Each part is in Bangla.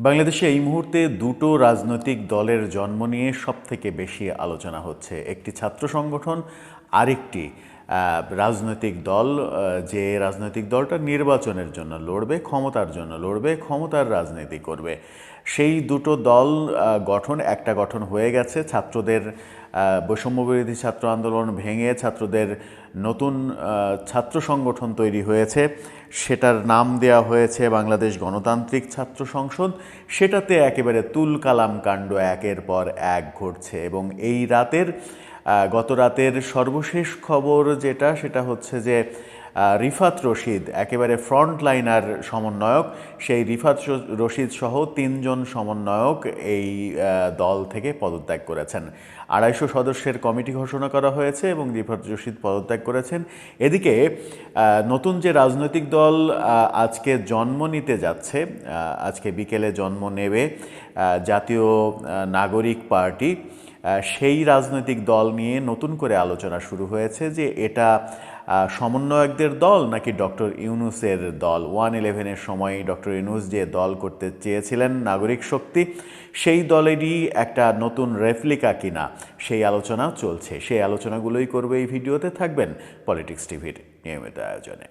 বাংলাদেশে এই মুহূর্তে দুটো রাজনৈতিক দলের জন্ম নিয়ে সবথেকে বেশি আলোচনা হচ্ছে। একটি ছাত্র সংগঠন, আরেকটি রাজনৈতিক দল, যে রাজনৈতিক দলটা নির্বাচনের জন্য লড়বে, ক্ষমতার জন্য লড়বে, ক্ষমতার রাজনীতি করবে। সেই দুটো দল একটা গঠন হয়ে গেছে। ছাত্রদের বৈষম্যবিরোধী ছাত্র আন্দোলন ভেঙে ছাত্রদের নতুন ছাত্র সংগঠন তৈরি হয়েছে। সেটার নাম দেয়া হয়েছে বাংলাদেশ গণতান্ত্রিক ছাত্র সংসদ। সেটাতে একেবারে তুলকালাম কাণ্ড একের পর এক ঘটছে এবং এই গত রাতের সর্বশেষ খবর সেটা হচ্ছে যে রিফাত রশিদ, একেবারে ফ্রন্ট লাইনার সমন্বয়ক, সেই রিফাত রশিদ সহ ৩ জন সমন্বয়ক এই দল থেকে পদত্যাগ করেছেন। ২৫০ সদস্যের কমিটি ঘোষণা করা হয়েছে এবং রিফাত রশিদ পদত্যাগ করেছেন। এদিকে নতুন যে রাজনৈতিক দল আজকে জন্ম নিতে যাচ্ছে, আজকে বিকেলে জন্ম নেবে জাতীয় নাগরিক পার্টি, সেই রাজনৈতিক দল নিয়ে নতুন করে আলোচনা শুরু হয়েছে যে এটা সমন্বয়কদের দল নাকি ডক্টর ইউনূসের দল। 1/11-এর সময় ডক্টর ইউনূস যে দল করতে চেয়েছিলেন, নাগরিক শক্তি, সেই দলেরই একটা নতুন রেপ্লিকা কিনা, সেই আলোচনা চলছে। সেই আলোচনাগুলোই করবে এই ভিডিওতে। থাকবেন পলিটিক্স টিভির নিয়মিত আয়োজনে।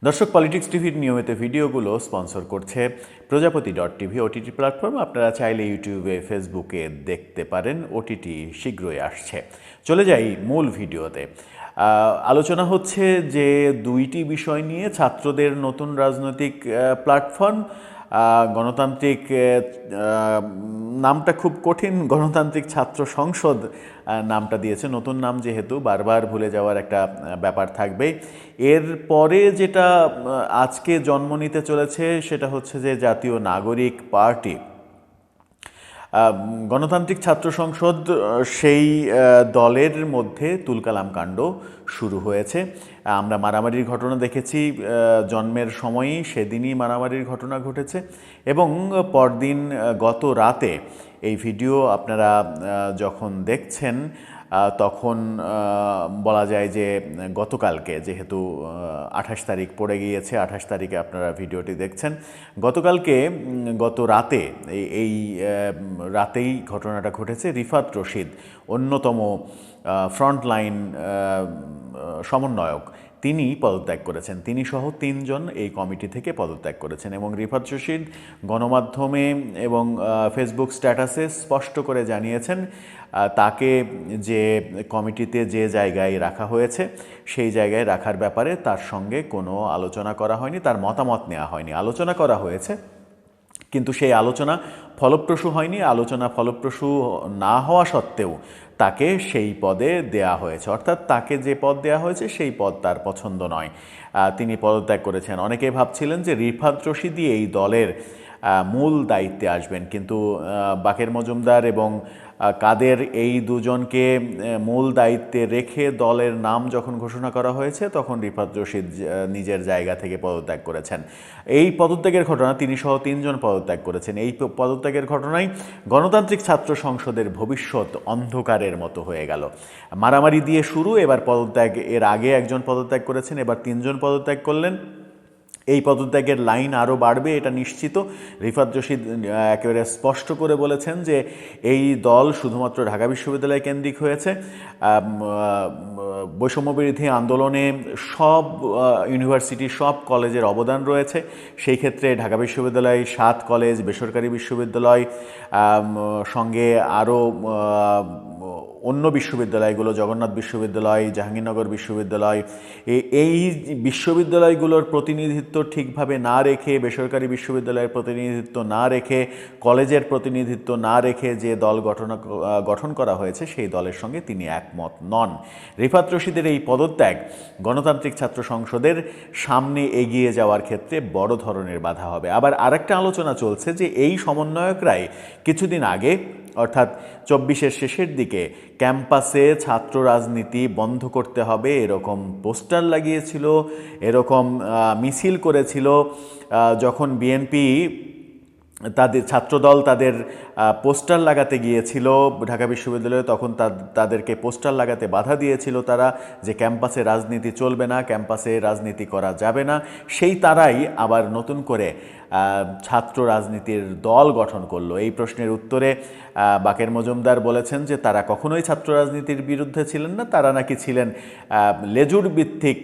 দর্শক, পলিটিক্স টিভির নিয়মিত ভিডিওগুলো স্পন্সর করছে প্রজাপতি.tv ওটিটি প্ল্যাটফর্ম। আপনারা চাইলে ইউটিউবে, ফেসবুকে দেখতে পারেন। ওটিটি শীঘ্রই আসছে। চলে যাই মূল ভিডিওতে। আলোচনা হচ্ছে যে দুইটি বিষয় নিয়ে: ছাত্রদের নতুন রাজনৈতিক প্ল্যাটফর্ম, গণতান্ত্রিক, নামটা খুব কঠিন, গণতান্ত্রিক ছাত্র সংসদ নামটা দিয়েছে। নতুন নাম যেহেতু বারবার ভুলে যাওয়ার একটা ব্যাপার থাকবে। এরপরে যেটা আজকে জন্ম নিতে চলেছে সেটা হচ্ছে যে জাতীয় নাগরিক পার্টি। গণতান্ত্রিক ছাত্র সংসদ, সেই দলের মধ্যে তুলকালাম কাণ্ড শুরু হয়েছে। আমরা মারামারির ঘটনা দেখেছি জন্মের সময়ই, সেদিনই মারামারির ঘটনা ঘটেছে এবং পরদিন গত রাতে এই ভিডিও আপনারা যখন দেখছেন তখন বলা যায় যে গতকালকে, যেহেতু ২৮ তারিখ পড়ে গিয়েছে, ২৮ তারিখে আপনারা ভিডিওটি দেখছেন, গত রাতে এই রাতেই ঘটনাটা ঘটেছে। রিফাত রশিদ, অন্যতম ফ্রন্টলাইন সমন্বয়ক, তিনি পদত্যাগ করেছেন। তিনি সহ ৩ জন এই কমিটি থেকে পদত্যাগ করেছেন এবং রিফাত রশিদ গণমাধ্যমে এবং ফেসবুক স্ট্যাটাসে স্পষ্ট করে জানিয়েছেন তাকে যে কমিটিতে যে জায়গায় রাখা হয়েছে সেই জায়গায় রাখার ব্যাপারে তার সঙ্গে কোনো আলোচনা করা হয়নি, তার মতামত নেওয়া হয়নি। আলোচনা করা হয়েছে কিন্তু সেই আলোচনা ফলপ্রসূ হয়নি। আলোচনা ফলপ্রসূ না হওয়া সত্ত্বেও তাকে সেই পদে দেয়া হয়েছে, অর্থাৎ তাকে যে পদ দেয়া হয়েছে সেই পদ তার পছন্দ নয়, তিনি পদত্যাগ করেছেন। অনেকে ভাবছিলেন যে রিফাত রশিদই এই দলের মূল দায়িত্বে আসবেন, কিন্তু বাকের মজুমদার এবং কাদের, এই দুজনকে মূল দায়িত্বে রেখে দলের নাম যখন ঘোষণা করা হয়েছে তখন রিফাত রশিদ নিজের জায়গা থেকে পদত্যাগ করেছেন। এই পদত্যাগের ঘটনা, তিনি সহ ৩ জন পদত্যাগ করেছেন। এই পদত্যাগের ঘটনায় গণতান্ত্রিক ছাত্র সংসদের ভবিষ্যৎ অন্ধকারের মতো হয়ে গেল। মারামারি দিয়ে শুরু, এবার পদত্যাগ, এর আগে একজন পদত্যাগ করেছেন, এবার ৩ জন পদত্যাগ করলেন। এই পদত্যাগের লাইন আরও বাড়বে, এটা নিশ্চিত। রিফাত রশিদ একেবারে স্পষ্ট করে বলেছেন যে এই দল শুধুমাত্র ঢাকা বিশ্ববিদ্যালয় কেন্দ্রিক হয়েছে। বৈষম্যবিরোধী আন্দোলনে সব ইউনিভার্সিটি, সব কলেজের অবদান রয়েছে। সেই ক্ষেত্রে ঢাকা বিশ্ববিদ্যালয়, 7 কলেজ, বেসরকারি বিশ্ববিদ্যালয়, সঙ্গে আরও অন্য বিশ্ববিদ্যালয়গুলো, জগন্নাথ বিশ্ববিদ্যালয়, জাহাঙ্গীরনগর বিশ্ববিদ্যালয়, এই বিশ্ববিদ্যালয়গুলোর প্রতিনিধিত্ব ঠিকভাবে না রেখে, বেসরকারি বিশ্ববিদ্যালয়ের প্রতিনিধিত্ব না রেখে, কলেজের প্রতিনিধিত্ব না রেখে যে দল গঠন করা হয়েছে সেই দলের সঙ্গে তিনি একমত নন। রিফাত রশিদের এই পদত্যাগ গণতান্ত্রিক ছাত্র সংসদের সামনে এগিয়ে যাওয়ার ক্ষেত্রে বড় ধরনের বাধা হবে। আবার আরেকটা আলোচনা চলছে যে এই সমন্বয়করাই কিছুদিন আগে, অর্থাৎ 24-এর শেষের দিকে, ক্যাম্পাসে ছাত্র রাজনীতি বন্ধ করতে হবে এরকম পোস্টার লাগিয়েছিল, এরকম মিছিল করেছিল। যখন বিএনপি তাদের ছাত্রদল তাদের পোস্টার লাগাতে গিয়েছিল ঢাকা বিশ্ববিদ্যালয়ে, তখন তাদেরকে পোস্টার লাগাতে বাধা দিয়েছিল তারা, যে ক্যাম্পাসে রাজনীতি চলবে না, ক্যাম্পাসে রাজনীতি করা যাবে না। সেই তারাই আবার নতুন করে ছাত্র রাজনীতির দল গঠন করলো। এই প্রশ্নের উত্তরে বাকের মজুমদার বলেছেন যে তারা কখনোই ছাত্র রাজনীতির বিরুদ্ধে ছিলেন না, তারা নাকি ছিলেন লেজুর ভিত্তিক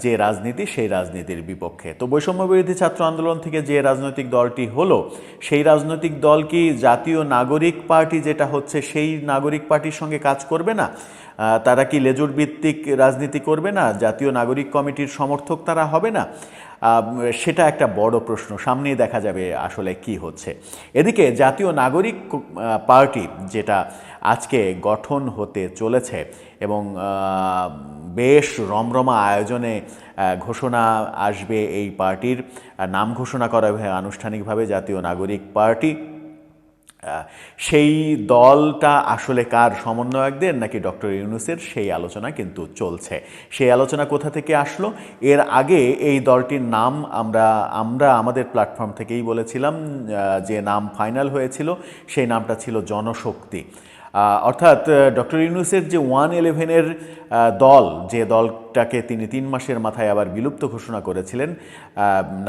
যে রাজনীতি সেই রাজনীতির বিপক্ষে। তো বৈষম্য বিরোধী ছাত্র আন্দোলন থেকে যে রাজনৈতিক দলটি হলো, সেই রাজনৈতিক দল কি জাতীয় নাগরিক পার্টি যেটা হচ্ছে সেই নাগরিক পার্টির সঙ্গে কাজ করবে না? তারা কি লেজুর ভিত্তিক রাজনীতি করবে না? জাতীয় নাগরিক কমিটির সমর্থক তারা হবে না? সেটা একটা বড় প্রশ্ন, সামনেই দেখা যাবে আসলে কি হচ্ছে। এদিকে জাতীয় নাগরিক পার্টি যেটা আজকে গঠন হতে চলেছে এবং বেশ রমরমা আয়োজনে ঘোষণা আসবে, এই পার্টির নাম ঘোষণা করা হবে আনুষ্ঠানিকভাবে জাতীয় নাগরিক পার্টি। সেই দলটা আসলে কার, সমন্বয়কদের নাকি ডক্টর ইউনূসের, সেই আলোচনা কিন্তু চলছে। সেই আলোচনা কোথা থেকে আসলো? এর আগে এই দলটির নাম আমরা আমাদের প্ল্যাটফর্ম থেকেই বলেছিলাম, যে নাম ফাইনাল হয়েছিল সেই নামটা ছিল জনশক্তি। অর্থাৎ ডক্টর ইউনূসের যে 111-এর দল, যে দলটাকে তিনি 3 মাসের মাথায় আবার বিলুপ্ত ঘোষণা করেছিলেন,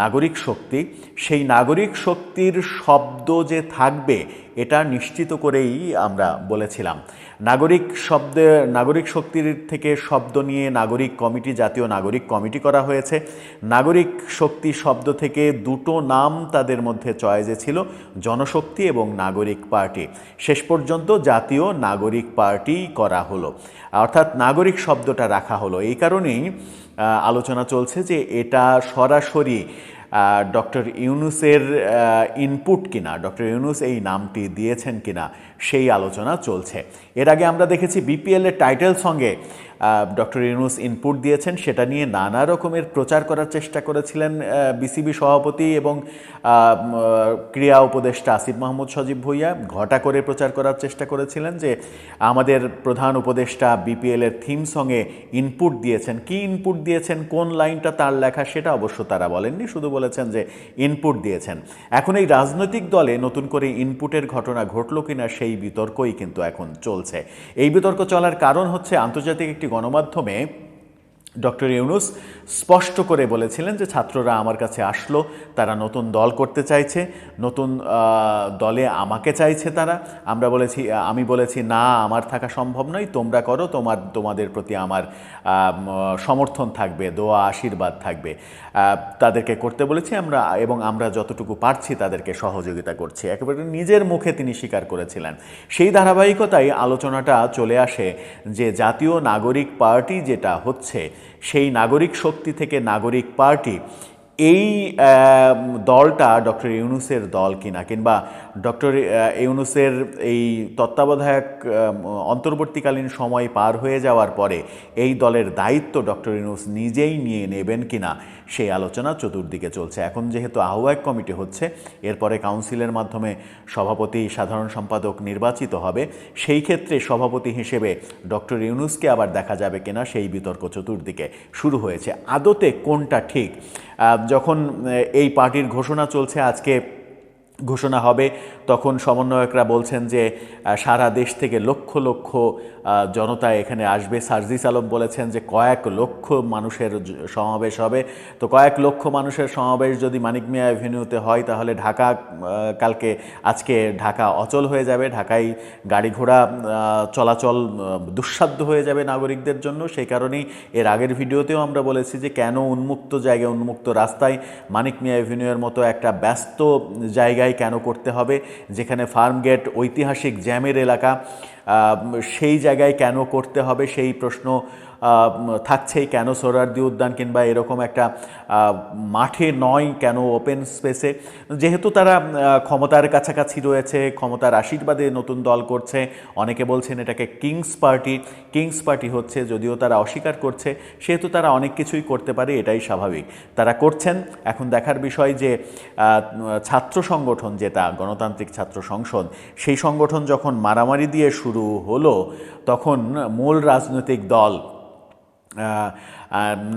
নাগরিক শক্তি, সেই নাগরিক শক্তির শব্দ যে থাকবে এটা নিশ্চিত করেই আমরা বলেছিলাম। নাগরিক শক্তির থেকে শব্দ নিয়ে নাগরিক কমিটি, জাতীয় নাগরিক কমিটি করা হয়েছে। নাগরিক শক্তি শব্দ থেকে দুটো নাম তাদের মধ্যে চয়েসে ছিল, জনশক্তি এবং নাগরিক পার্টি। শেষ পর্যন্ত জাতীয় নাগরিক পার্টি করা হলো, অর্থাৎ নাগরিক শব্দটা রাখা হলো। এই কারণেই আলোচনা চলছে যে এটা সরাসরি ডক্টর ইউনূসের ইনপুট কিনা, ডক্টর ইউনূস এই নামটি দিয়েছেন কিনা সেই আলোচনা চলছে। এর আগে আমরা দেখেছি বিপিএলের টাইটেল সঙ্গে ডক্টর ইউনূস ইনপুট দিয়েছেন, সেটা নিয়ে নানা রকমের প্রচার করার চেষ্টা করেছিলেন বিসিবি সভাপতি এবং ক্রীড়া উপদেষ্টা আসিফ মাহমুদ সজীব ভুঁইয়া। ঘটা করে প্রচার করার চেষ্টা করেছিলেন যে আমাদের প্রধান উপদেষ্টা বিপিএলের থিম সঙ্গে ইনপুট দিয়েছেন। কি ইনপুট দিয়েছেন, কোন লাইনটা তার লেখা সেটা অবশ্য তারা বলেননি, শুধু বলেছেন যে ইনপুট দিয়েছেন। এখন এই রাজনৈতিক দলে নতুন করে ইনপুটের ঘটনা ঘটলো কিনা সেই বিতর্কই কিন্তু এখন চলছে। এই বিতর্ক চলার কারণ হচ্ছে আন্তর্জাতিক একটি গণমাধ্যমে ডক্টর ইউনূস স্পষ্ট করে বলেছিলেন যে ছাত্ররা আমার কাছে আসলো, তারা নতুন দল করতে চাইছে, নতুন দলে আমাকে চাইছে তারা। আমি বলেছি না, আমার থাকা সম্ভব নয়, তোমরা করো, তোমাদের প্রতি আমার সমর্থন থাকবে, দোয়া আশীর্বাদ থাকবে। তাদেরকে করতে বলেছি এবং আমরা যতটুকু পারছি তাদেরকে সহযোগিতা করছি, একেবারে নিজের মুখে তিনি স্বীকার করেছিলেন। সেই ধারাবাহিকতায় আলোচনাটা চলে আসে যে জাতীয় নাগরিক পার্টি যেটা হচ্ছে, সেই নাগরিক শক্তি থেকে নাগরিক পার্টি, এই দলটা ডক্টর ইউনূসের দল কিনা, কিংবা ডক্টর ইউনূসের এই তত্ত্বাবধায়ক অন্তর্বর্তীকালীন সময় পার হয়ে যাওয়ার পরে এই দলের দায়িত্ব ডক্টর ইউনূস নিজেই নিয়ে নেবেন কিনা, সেই আলোচনা চতুর্দিকে চলছে। এখন যেহেতু আহ্বায়ক কমিটি হচ্ছে, এরপরে কাউন্সিলের মাধ্যমে সভাপতি, সাধারণ সম্পাদক নির্বাচিত হবে, সেই ক্ষেত্রে সভাপতি হিসেবে ডক্টর ইউনূসকে আবার দেখা যাবে কিনা সেই বিতর্ক চতুর্দিকে শুরু হয়েছে। আদতে কোনটা ঠিক? যখন এই পার্টির ঘোষণা চলছে, আজকে ঘোষণা হবে, তখন সমন্বয়করা বলছেন যে সারা দেশ থেকে লক্ষ লক্ষ জনতা এখানে আসবে। সার্জিস আলম বলেছেন যে কয়েক লক্ষ মানুষের সমাবেশ হবে। তো কয়েক লক্ষ মানুষের সমাবেশ যদি মানিক মিয়া অ্যাভিনিউতে হয়, তাহলে আজকে ঢাকা অচল হয়ে যাবে, ঢাকায় গাড়ি ঘোড়া চলাচল দুঃসাধ্য হয়ে যাবে নাগরিকদের জন্য। সেই কারণেই এর আগের ভিডিওতেও আমরা বলেছি যে কেন উন্মুক্ত জায়গায়, উন্মুক্ত রাস্তায় মানিক মিয়া অ্যাভিনিউয়ের মতো একটা ব্যস্ত জায়গায় কেন করতে হবে, যেখানে ফার্মগেট ঐতিহাসিক জ্যামের এলাকা, সেই জায়গায় কেন করতে হবে সেই প্রশ্ন থাকছেই। কেন সোহরাওয়ার্দী উদ্যান কিংবা এরকম একটা মাঠে নয়, কেন ওপেন স্পেসে? যেহেতু তারা ক্ষমতার কাছাকাছি রয়েছে, ক্ষমতার আশীর্বাদে নতুন দল করছে, অনেকে বলছেন এটাকে কিংস পার্টি হচ্ছে, যদিও তারা অস্বীকার করছে, সেহেতু তারা অনেক কিছুই করতে পারে, এটাই স্বাভাবিক। তারা করছেন। এখন দেখার বিষয় যে ছাত্র সংগঠন, যেটা গণতান্ত্রিক ছাত্র সংসদ, সেই সংগঠন যখন মারামারি দিয়ে শুরু হলো, তখন মূল রাজনৈতিক দল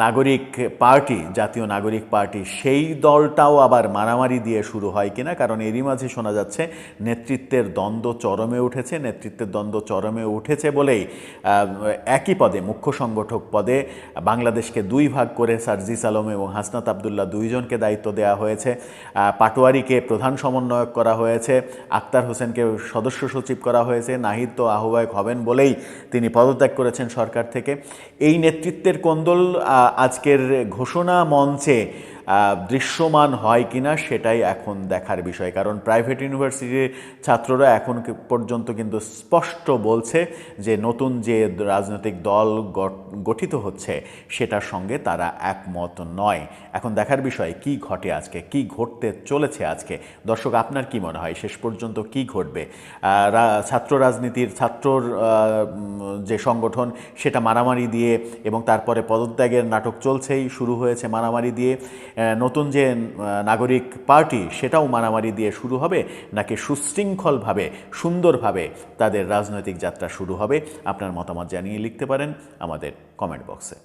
নাগরিক পার্টি, জাতীয় নাগরিক পার্টি, সেই দলটাও আবার মারামারি দিয়ে শুরু হয় কিনা, কারণ এরই মাঝে শোনা যাচ্ছে নেতৃত্বের দ্বন্দ্ব চরমে উঠেছে। নেতৃত্বের দ্বন্দ্ব চরমে উঠেছে বলেই একই পদে, মুখ্য সংগঠক পদে বাংলাদেশকে দুই ভাগ করে সার্জিস আলম এবং হাসনাত আবদুল্লাহ দুইজনকে দায়িত্ব দেওয়া হয়েছে। পাটোয়ারিকে প্রধান সমন্বয়ক করা হয়েছে, আক্তার হোসেনকে সদস্য সচিব করা হয়েছে, নাহিদ তো আহ্বায়ক হবেন বলেই তিনি পদত্যাগ করেছেন সরকার থেকে। এই নেতৃত্বের কোন্দল আজকের ঘোষণা মঞ্চে দৃশ্যমান হয় কিনা সেটাই এখন দেখার বিষয়, কারণ প্রাইভেট ইউনিভার্সিটির ছাত্ররা এখন পর্যন্ত কিন্তু স্পষ্ট বলছে যে নতুন যে রাজনৈতিক দল গঠিত হচ্ছে সেটার সঙ্গে তারা একমত নয়। এখন দেখার বিষয় কি ঘটে আজকে, কি ঘটতে চলেছে আজকে। দর্শক, আপনার কি মনে হয় শেষ পর্যন্ত কি ঘটবে? ছাত্র রাজনীতির, ছাত্রর যে সংগঠন সেটা মারামারি দিয়ে, এবং তারপরে পদত্যাগের নাটক চলছেই, শুরু হয়েছে মারামারি দিয়ে। নতুন যে নাগরিক পার্টি সেটাও মারামারি দিয়ে শুরু হবে, নাকি সুশৃঙ্খলভাবে সুন্দরভাবে তাদের রাজনৈতিক যাত্রা শুরু হবে? আপনার মতামত জানিয়ে লিখতে পারেন আমাদের কমেন্ট বক্সে।